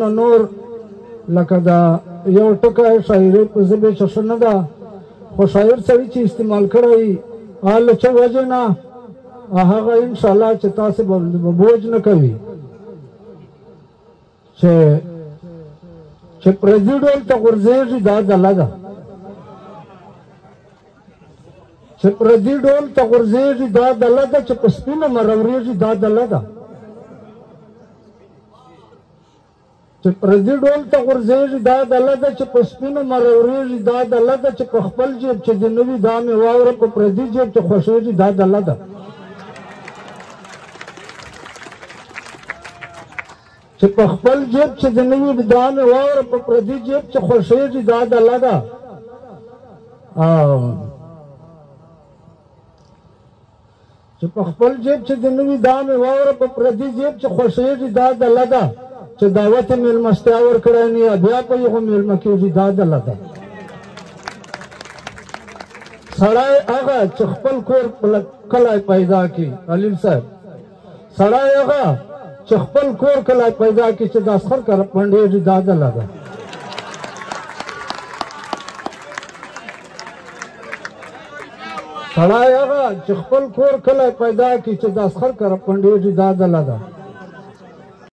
نور لکه دا یو ټکی شاعري په ژبې چې ښه نه ده خو شاعر سړي چې استعمال کړی له څه وجې نه هغه انشاءالله چې تاسې به بوج نه کوي چې پردي ډول ته غورځېږي دا دله ده چې پردي ډول ته غورځېږي دا دله ده چې په سپینه مروریږي دا دله ده چې پردي ډول ته غورځېږي دا دله ده چې په سپینو مروریږي دا دله ده چې په خپل جیب چې د نوي دا مې واوره په پردي جیب چې خوښېږي دا دله ده چې په خپل جیب چې د نوي دا مې واوره په پردي جیب چې خوښېږي دا دله ده چې په خپل جیب چې د نوي دا مې واوره په پردي جیب چې خوښېږي دا دله ده چې دعوت میلمستیا ورکړی نه یا بیا په یغو میلمه کېږي دا دله ده سړی هغه چې خپل کور کلی پیدا کړي خلیل صاحب سړی هغه چې خپل کور کلی پیدا کړي چې د اسخر کره پنډېږي دا دله ده سړی هغه چې خپل کور کلی پیدا کړي چې د اسخر کره پنډېږي دا دله ده